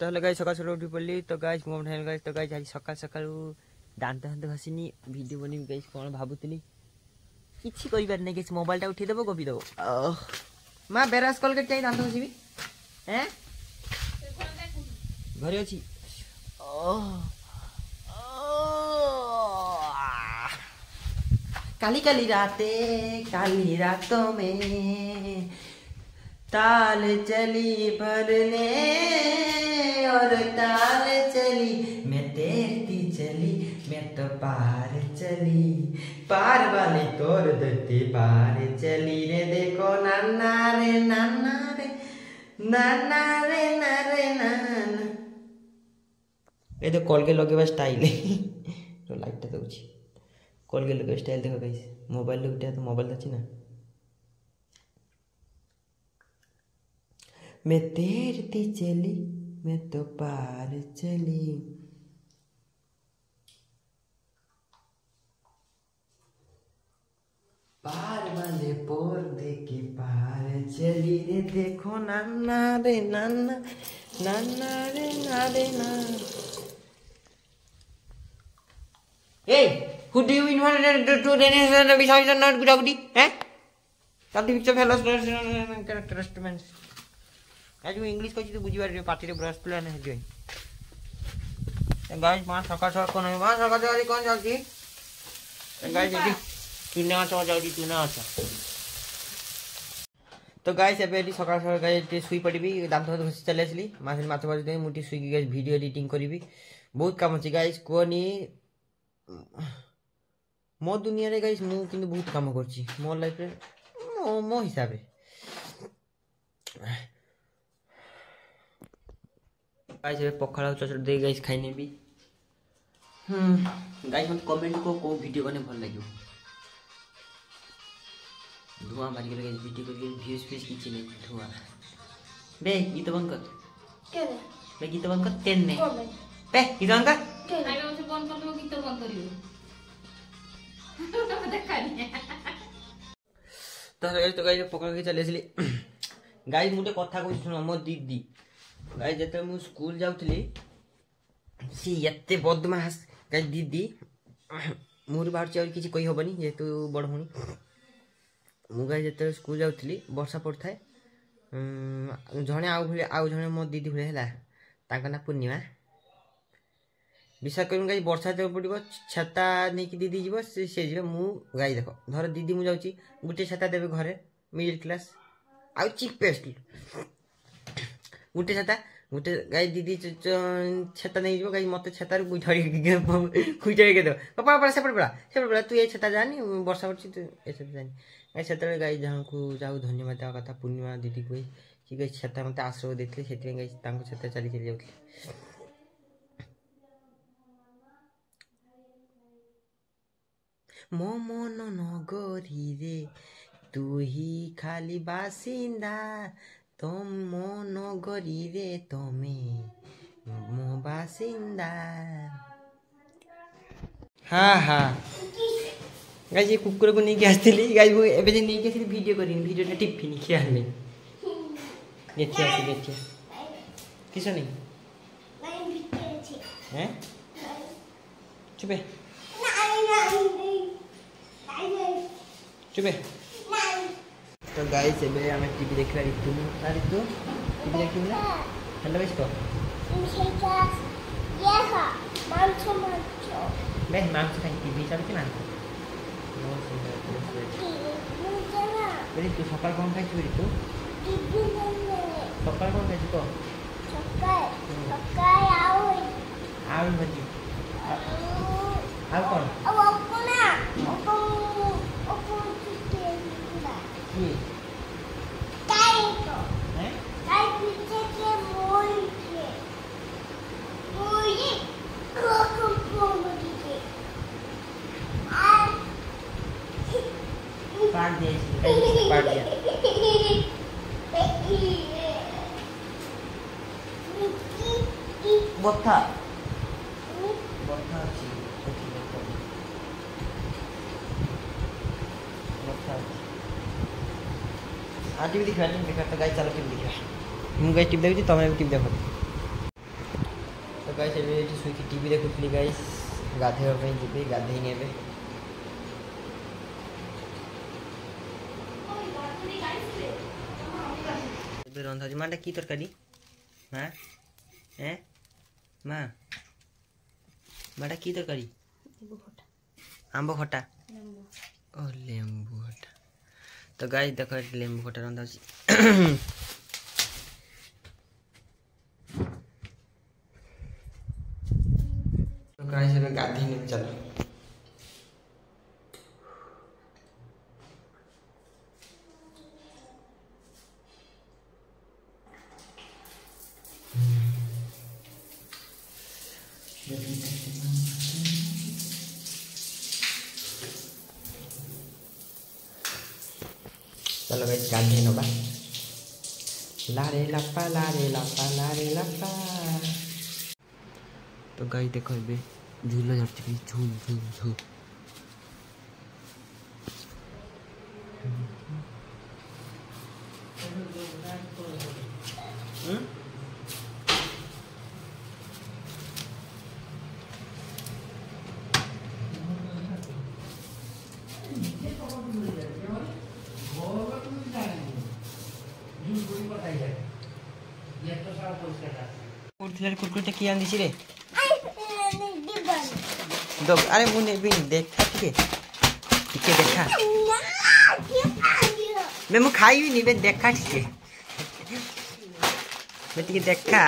তাহলে গাইজ সকাল সকাল উঠি পড়লি তো গাইজ মোম ঠাইল গাইজ তো গাইজ আজ সকাল সকাল দান্ত হাতে ঘষিনি ভিডিও বনিবি গাইজ କ'ଣ ଭାବୁଥିଲି କିଛି କରିବାର ନାହିଁ ଗାଇଜ ମୋବାଇଲଟା ଉଠେଇ ଦେବ ଗପି ଦେବ ମା ବେରାସ କଲଗେଟ୍ ଯାଇ ଦାନ୍ତ ଘଷିବି ହେଁ ଘରେ ଅଛି काली काली रातों में ताल चली भरने और ताल चली मैं तैरती चली मैं तो पार चली पार वाली तोड़ देती पार चली रे देखो नाना रे नाना रे नाना रे नारे नाना ये तो कॉलगेट लगेवा स्टाइल तो लाइट दउची कॉलगेट लगे स्टाइल देखो गाइस मोबाइल उठा तो मोबाइल अच्छी ना मैं तैरती चली मैं तो पार चली पार वाले पर्दे के पार चली रे देखो नाना रे नाना नाना रे नारे ना Hey, who do you invite to the besides not good abdi? Eh? Something picture fellows characteristics. As you English coach to Bujivar party to brass plan and doing. And guys, Mas Sakasa Konamas Sakari Konjaki. And guys, to not or to not. तो guys ଏବେ ଏଠି ସକାଳ ସକାଳ ଗାଇस ଟିକେ ଶୁଇ ପଡ଼ିବି ଦାନ୍ତ ଦାନ୍ତ ଘଷି ଚାଲି ଆସିଲି ମାଛ ମାଛ ଭାଜି ଦେଇ ମୁଁ ଟିକେ ଶୁଇକି ଗାଇस ଭିଡ଼ିଓ ଏଡିଟିଂ କରିବି ବହୁତ କାମ ଅଛି ଗାଇस କୋନି मो दुनिया रे गाइस मु किंतु बहुत काम करछि मो लाइफ रे मो हिसाब रे गाइस ए पखाला चचड़ दे गाइस खाइ नेबी गाइस मत कमेंट को वीडियो बने भल लागियो धुआं मारी के गाइस वीडियो करके व्यूज फेस किछि नै धुआं बे गीत बंद कर केने बे गीत बंद कर तेन ने बे गीत बंद कर आइ से बंद कर गीत बंद करियो तो गाइस पकड़ के चले असली गाइस मुटे कथा को सुनो मो दीदी गाइस जते मु स्कूल जाउतली सी एते बदमाश गाइस दीदी मोर बाहर चाउर किछि कहि होबनी जेतु बड़ होनी मु गाइस जते स्कूल जाउतली वर्षा पड़थाय जणे आउ जणे मो दीदी भले हला ताका ना पूर्णिमा विश्वास करूँ गाई वर्षा जब पड़ो छाता नहीं कि दीदी जीव से जी मु गाई देख धर दीदी मुझे गोटे छाता देवे घरे मिडिल क्लास आउ चीपेस्ट गोटे छाता गोटे गाई दीदी छाता नहीं जीव गाई मत छातार खुईटे दे पापा पड़ा से पड़ा तू ये छाता जानी वर्षा पड़ी तू ये छाता जानी गाई से गाई जहाँ को जाऊ धन्यवाद देवा कथा पूर्णिमा दीदी को कि गाई छाता मत आश्रय देते से गाई छाता चली चली जाऊँ मो मन नगरी रे तू ही खाली बासिंदा तुम मो नगरी रे तमे मो बासिंदा हाँ हाँ गाइस ये कुकुर को नहीं आसली गाइस वो एबे जे नहीं आसली वीडियो करी वीडियो ने टिफिन खिया ले देखिए देखिए किस नहीं हैं चुपे चुपे तो गाइस एबे हमें टीवी देखला ऋतु ऋतु टीवी देखिला हेलो इसको ये हा मांस बे मांस खाई टीवी चलते ना तू सकाल कौन खाई ऋतु सकाल कौन खाई तो सकाल आउ भाजी आउ कौन काट दिया बत्था बत्था टीवी दिखा तो गाइस चलो टीवी दिखा मुझे टीवी देखी तुम टीवी देख गाइस एबे एठी सुई की टीवी देखुतली गाइस गाधेवा पे जिबे गाधेई नेबे एबे रंधा जी मांडा की तरकारी हां हैं मां मांडा की तरकारी आंबो खटा ओ लेंबू खटा तो गाइस देखो लेंबू खटा रंधा जी तो गाइस एबे गाधी ने चलो चलो गाइस गाधी नोबा लारे लप्पा लारे लप्पा लारे लप्पा तो गाइस देखो बे झूला झटके झूल झूल झूल कुरकुरे की आंदी रे दो अरे मुने भी देखा ठीक देखा मैं मु खाई भी नहीं बे देखा ठीक मैं ठीक देखा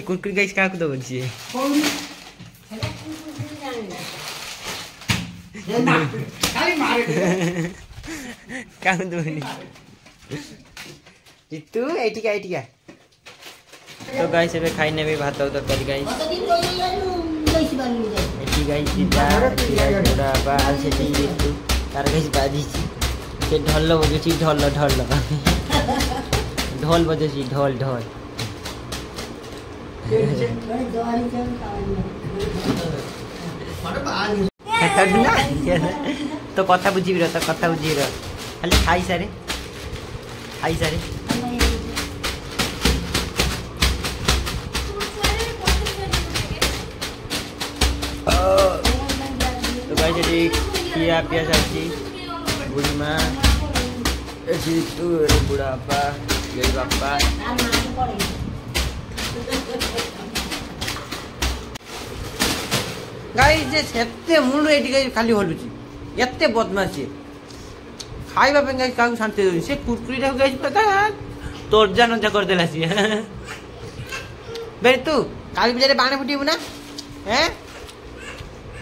कुरकुरे गाइस का दो बच्चे का दो तू एटिका तो गाइस एबे खाइने भी भात तो कर गाइस एटी गाइस सीधा एटी गाइस पूरा बाहर से टी तू तार गाइस बाजी से ढोल बजे ढोल ढोल बजे ढोल ढोल तो कथा बुझी तो कथा बुझी खाली खाई सारे तो गाइस ये खिया पिया चलती बुढ़ी माँ तू बुढ़ापा गई बापा गाइस जे सेते मुंड एटी गाइस खाली हलुची एते बदमाशी खाइबा पे गाइस काउ शांति दे से कुरकुरी रे गाइस पता तोर जान जा कर देला सी बे तू काली बिचारे बाणे फुटीबु ना हैं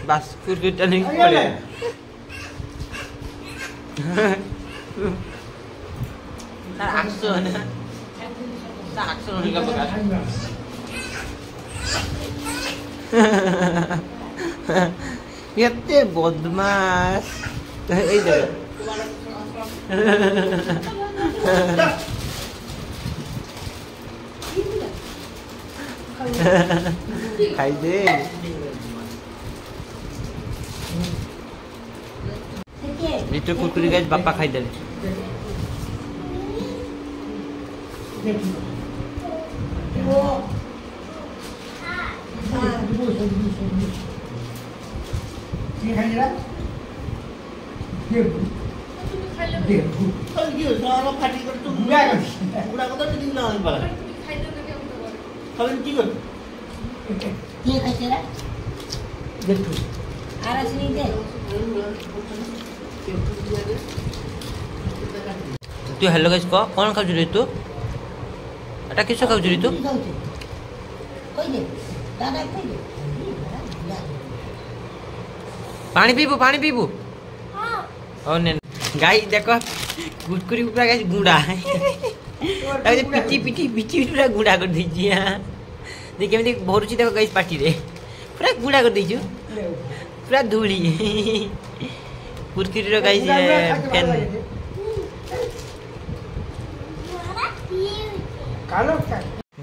बस कुरकुरी टा नहीं पड़े आक्सो ना आक्सो नहीं का बगा एते बदमाश এই দেখো খাই দে নিটো কুরকুরি গাইস বাপ্পা খাই দেলে ये खाई जरा ये ये फल ये सारा फाटी कर तू बुरा को तो दिन ना नहीं पड़ा खाई दो के हम की कर ये खाई जरा देखो आरस नहीं दे तू हेलो गाइस को कौन खाऊ रे तू अटा किसो खाऊ रे तू कोई दे दादा कोई दे पानी पीबू हां और ने गाइस देखो कुरकुरी पूरा गाइस गुंडा अरे पिटी पूरा गुंडा कर दीजिए हां देख केमती भरुची देखो गाइस पार्टी रे पूरा गुंडा कर दीजू पूरा धूली कुरकुरी गाइस फैन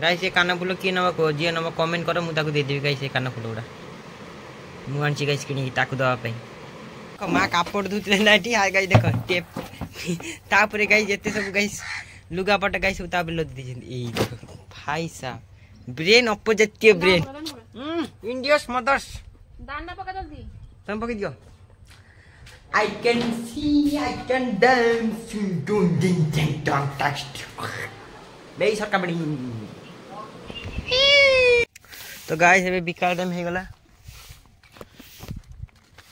गाइस ये काना फुल किए नब को जी नब कमेंट कर मुझे देदेवी गाइस ये काना फुल गुड़ा मुझे गाइस कि दवाई माँ कापड़ धुले ना गाइस देख टेप तापर गाइस ये सब गाइस लुगापटा गाइस लदी देख भाई साहब ब्रेन अपोजिट ब्रेन इंडियस मदर्स तुम पकड़ दियो I can see, I can dance, dun ding ding dong text. बेई सरका बड़ी तो गाइस अबे बिकाल टाइम हे गला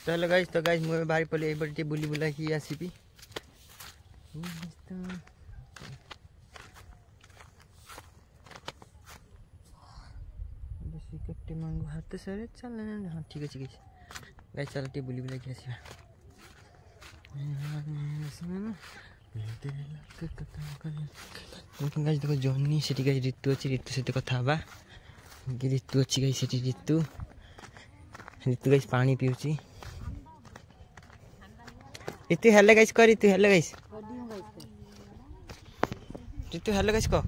चलो गाइस मुझे बाहर पले ए बड़ी बुली बुला की आसीपी बेसी कट्टे मांगो हाथ सारे चल हां ठीक है गाइस चल टे बुली बुला की आसीबा गाइस देखो जॉनी सेठी गाइस ऋतु अच्छी ऋतु सहित कथा हवा ऋतु अच्छी गाइस सेठी ऋतु गाइस पानी पिउची ऋतु हेलो गाइस कर ऋतु हेलो गाइस को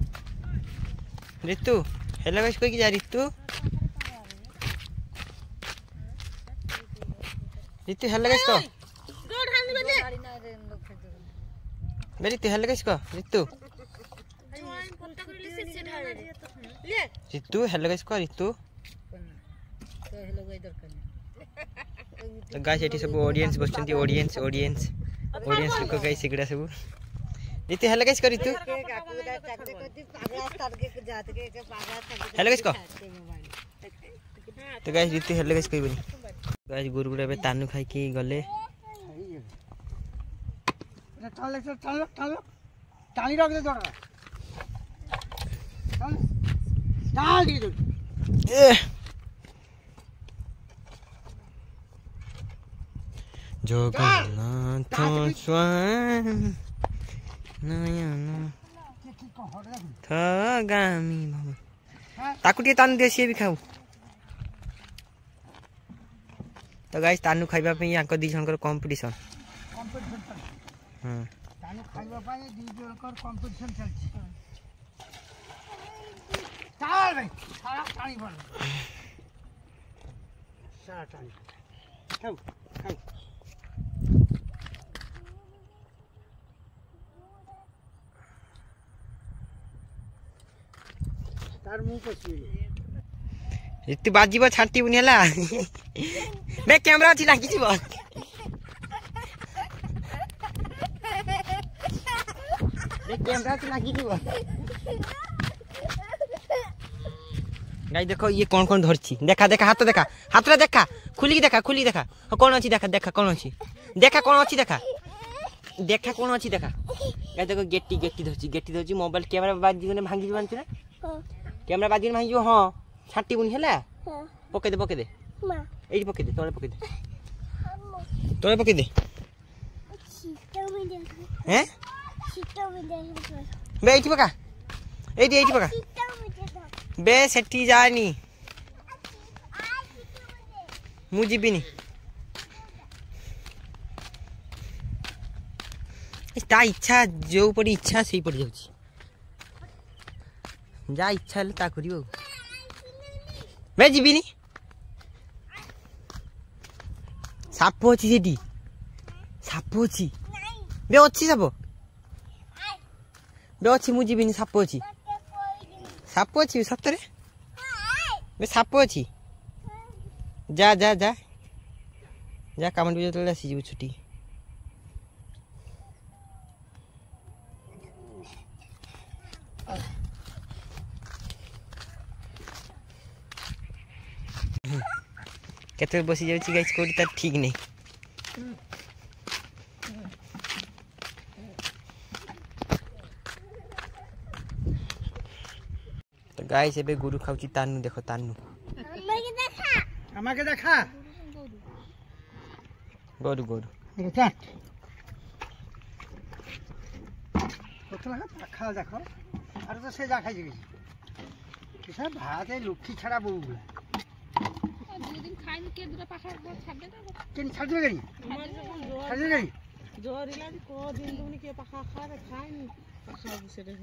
ऋतु हेलो गाइस कोई की जा ऋतु हेलो गाइस को मेरी तो हेलो गाइस को ऋतु हेलो गाइस को ऋतु तो गाइस एठी सब ऑडियंस बसचंती ऑडियंस लोक गाइस सिगड़ा सब ऋतु हेलो गाइस को ऋतु हेलो गाइस को तो गाइस ऋतु हेलो गाइस कोई बनी गाइस गुरु गुड़ा बे तानु खाई के गले टाली रख दे तोरा डाल दे तू जगन्नाथ स्वामी नयन थगामी ताकू टे तानु देसी भी खाऊ तो गाइस तानु खाइबा पे यांको दी जनकर कंपटीशन हां तानु खाइबा पे दी जनकर कंपटीशन चलछि चल भाई सारा पानी भर सारा पानी खाऊ तार मुंह पसी इत्ती बाजीबा छांटी बुनियाला मैं कैमरा छी लागी छी बस मैं कैमरा छी लागी छी बस गाइस देखो ये कौन धरछि देखा हाथ देखा खुली देखा कौन अछि देखा कौन अछि देखा कौन अछि देखा गाइस देखो गेट्टी धरछि मोबाइल कैमरा बाजी ने भांगी जवान छी ना कैमरा बाजी ने भांगी जो हां छाटी बुनी हैला पके दे मां एई पके दे तोले पके दे सीटा में दे हैं सीटा में दे बे एई पका एई पका सीटा में दे बे सेठी जानी मु जीबिनी ता इच्छा जो पड़ी इच्छा सही पड़ जाउची जा इच्छा ले ता करियो मैं जीबिनी साप अच्छी सेठी साप अच्छी बे अच्छी साप बे अच्छी मु जीबिनी साप अच्छी सतरे बे साप अच्छी जा जा जा जा काम जो आसी छुट्टी केते बसी जाउची गाइस कोडी त ठीक नहीं तो गाइस एबे गुरु खाउची तानु देखो तानु আমাকে দেখা গরু এটা কত লাগা খাওয়া দেখো আর তো সে যা খাই গেছি কিসা ভাতে লুকি ছাড়া বউগুলা দুই দিন खाइन के दूरा पाखा छाड़ दे केन छाड़ दे गरी छाड़ दे गरी जोर इला को दिन दुनी के पाखा खा रे खाइन पाखा बिसरे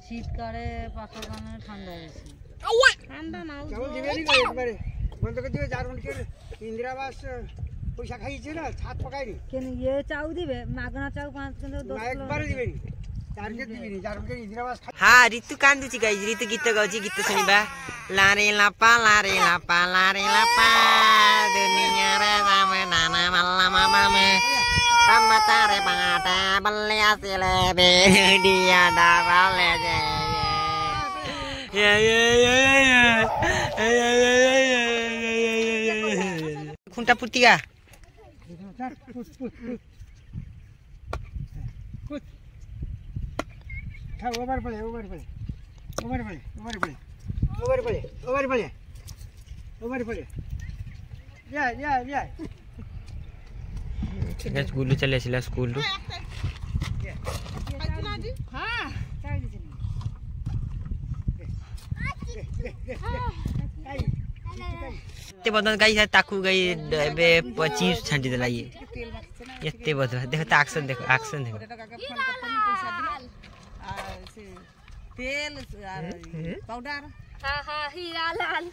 শীতকালে পাখা গানে ঠান্ডা বেশি ঠান্ডা না কেবল দিবেনি না একবারে বন্ধ করে দিবে যার মন করে ইন্দিরা আবাস পয়সা খাইছে না ছাদ পকাইনি কেন ইয়ে চাউ দিবে মাগনা চাউ 5 কেন্দ্র 10 না একবারে দিবেনি টার্গেট দিবেনি যার মন করে ইন্দিরা আবাস हाँ ऋतु कांदुची गाइज ऋतु गीत गाउची गीत सुनिबा लारे लापा दुनिया रे सामे नाना मल्ला मामा में तम तारे बाटा बल्ले आसिले बे दिया दा बल्ले जे खुंटा पुतिया खा ओवर पड़े या स्कूल चले आसिला स्कूल रु हां चाउ दिछि एते बदन गाई है ताकू गई बे 25 छांटी देला ये एते बद देखो त एक्शन देखो तेल पाउडर हाँ हाँ हीरा लाल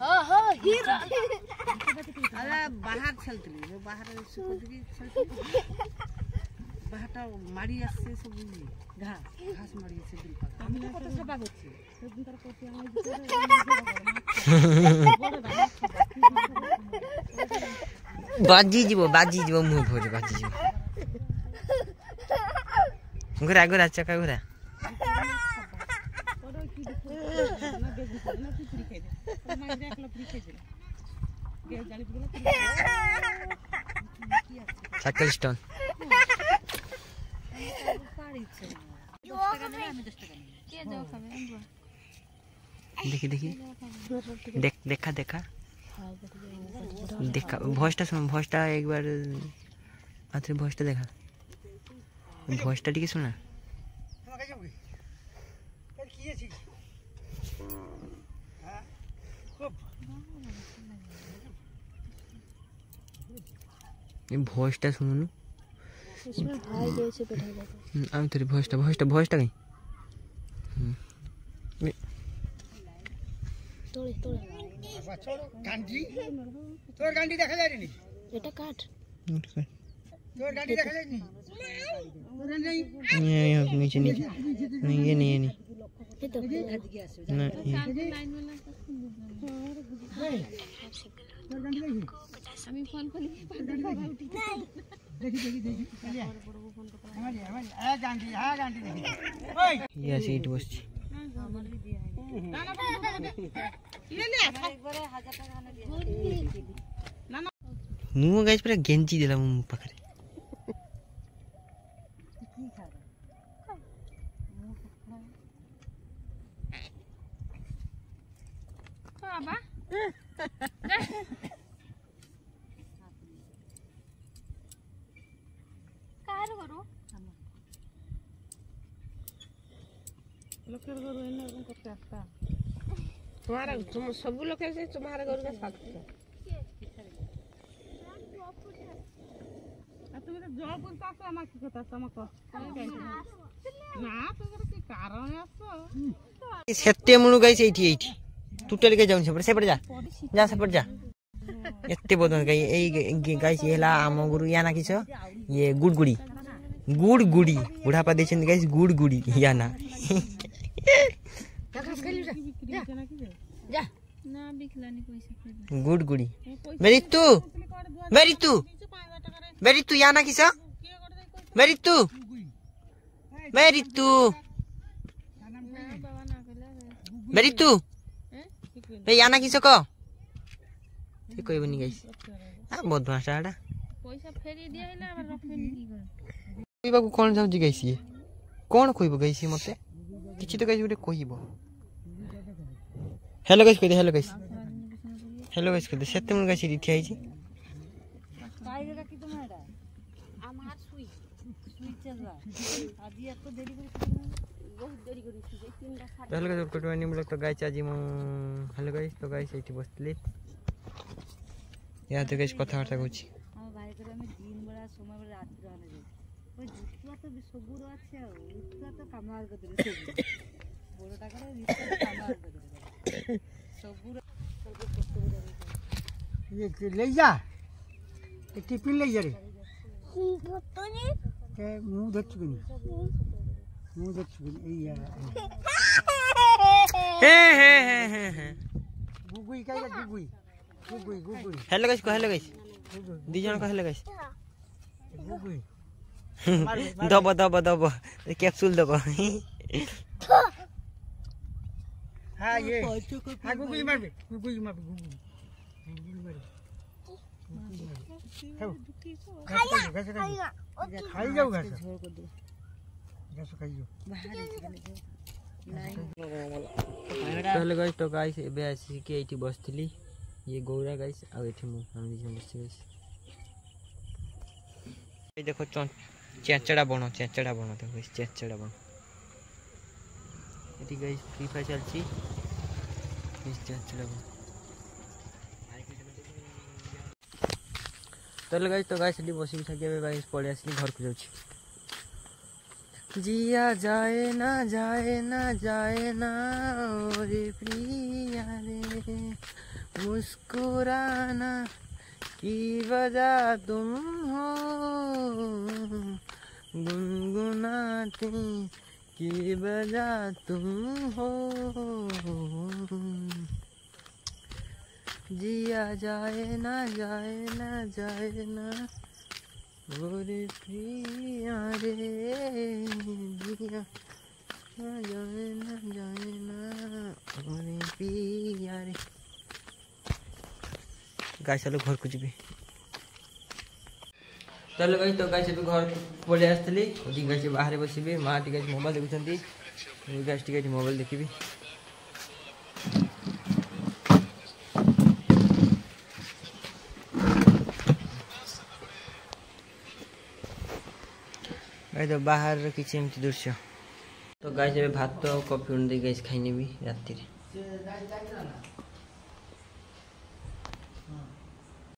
हाँ हीरा अरे बाहर चलतली बाहर सुकोदी चलतली बाहरटा मारी आसे सब घास मारी आसे दिल पा हम तो कत सफा करछि सेदिन तार कोती हम बाजी जीवो मुंह भोरे बाजी जीवो घुरा घुरा चका घुरा साइकिल स्टोन देखी देखा भॉइसटा सुन भॉइसटा एक बार आथरे भॉइसटा देखा भॉइसटा टिके सुना ये भॉइसटा सुनो इसमें भाई जैसे बैठा रहता आम तेरी भॉइसटा कहीं तोड़े गांडी तोर गांडी देखा जाय नी बेटा काट तोर गांडी देखा जाय नी ये नीचे नहीं ये ये तो ना আমি ফোন করি देखी हमारी आ गांडी देखी ओए ये सीट बस मुंह गाइस पूरा गेंजी देला मुंह पकड़े बाबा कार करो लोकर घर एने करते आता तुम्हारा तुम सब लोग से तुम्हारे घर का साथ तुम तो जॉब करता है हम की करता हमको ना तो की कारण है सेते मुनु गाइस एठी टोटल के जाउन सेपट जा सेपट जा एते बदन गाई ए गाइस येला आम गुरु याना किछ ये गुड़गुड़ी बुढ़ापा देछन गाइस गुड़गुड़ी याना जा ना बिखलानी पैसा गुड़गुड़ी मेरी तू याना किछ मेरी तू ए याना किछ को ते कोइ बनी गाइस आ बहुत भाषाडा पैसा फेरी दिया हैला अब रखबेनी की कर कोइबा को कोन जाउ जी गाइस ये कोन कोइबो गाइस मते किछि तो गाइस उडे कोइबो हेलो गाइस कोइ हेलो गाइस हेलो गाइस कहते सेते मन गाइस रिठिया आइछि বাইরে রাখি তোমার এটা আমার সুই সুই চলবা আজি এত দেরি করে বহুত দেরি করে শুই 3টা तो hello guys good morning blog तो गाइस आज मु हेलो गाइस तो गाइस एठी बसली या तो गाइस कथा वार्ता होछि আমার ভাই করে আমি দিন বেলা সময় বেলা রাত্রি আনে যাই ওই জুতুয়া তো সবুর আছে উতুয়া তো কামাল করে দিছে বড়টা করে রিস্তা কামাল করে দিছে সবুর ये ले जा ये टिफिन ले जा रे ते मुंह देखबी मुंह देखबी ए या हे गुगुई काई गुगुई गुगुई गुगुई हेलो गाइस दी जन को हेलो गाइस गुगुई दबो दबो दबो कैप्सूल दबो हां ये हां गुगुई मारबे गुगुई मारबे गुगुई खाई जाओ घास खाई जाओ हेलो गाइस तो गाइस एबे आसी के एठी बसथिली ये गौरा गाइस आ एठी मु हम दिजन बसि गाइस ए देखो चेचड़ा बनो तो गाइस चेचड़ा बनो एठी गाइस फ्री फायर चलची इस चेचड़ा बनो तो गाइस एठी बसि थाके एबे गाइस पळे आसली घर को जाउची जिया जाए ना रे प्रिया रे मुस्कुराना की वजह तुम हो गुनगुनाती की वजह तुम हो जिया जाए ना ओरे प्रिया रे जिया जाए ना ओरे प्रिया रे गाइस चलो घर को जीबे चलो गाइस तो गाइस भी घर पड़े आसली ओदी गाइस बाहर बसिबे मां टी गाइस मोबाइल देखुछंती गाइस टी गाइस मोबाइल देखिबी तो बाहर किसी एमती दृश्य तो गाइस भात कॉफी उन गाइस खाई नेबी राति रे।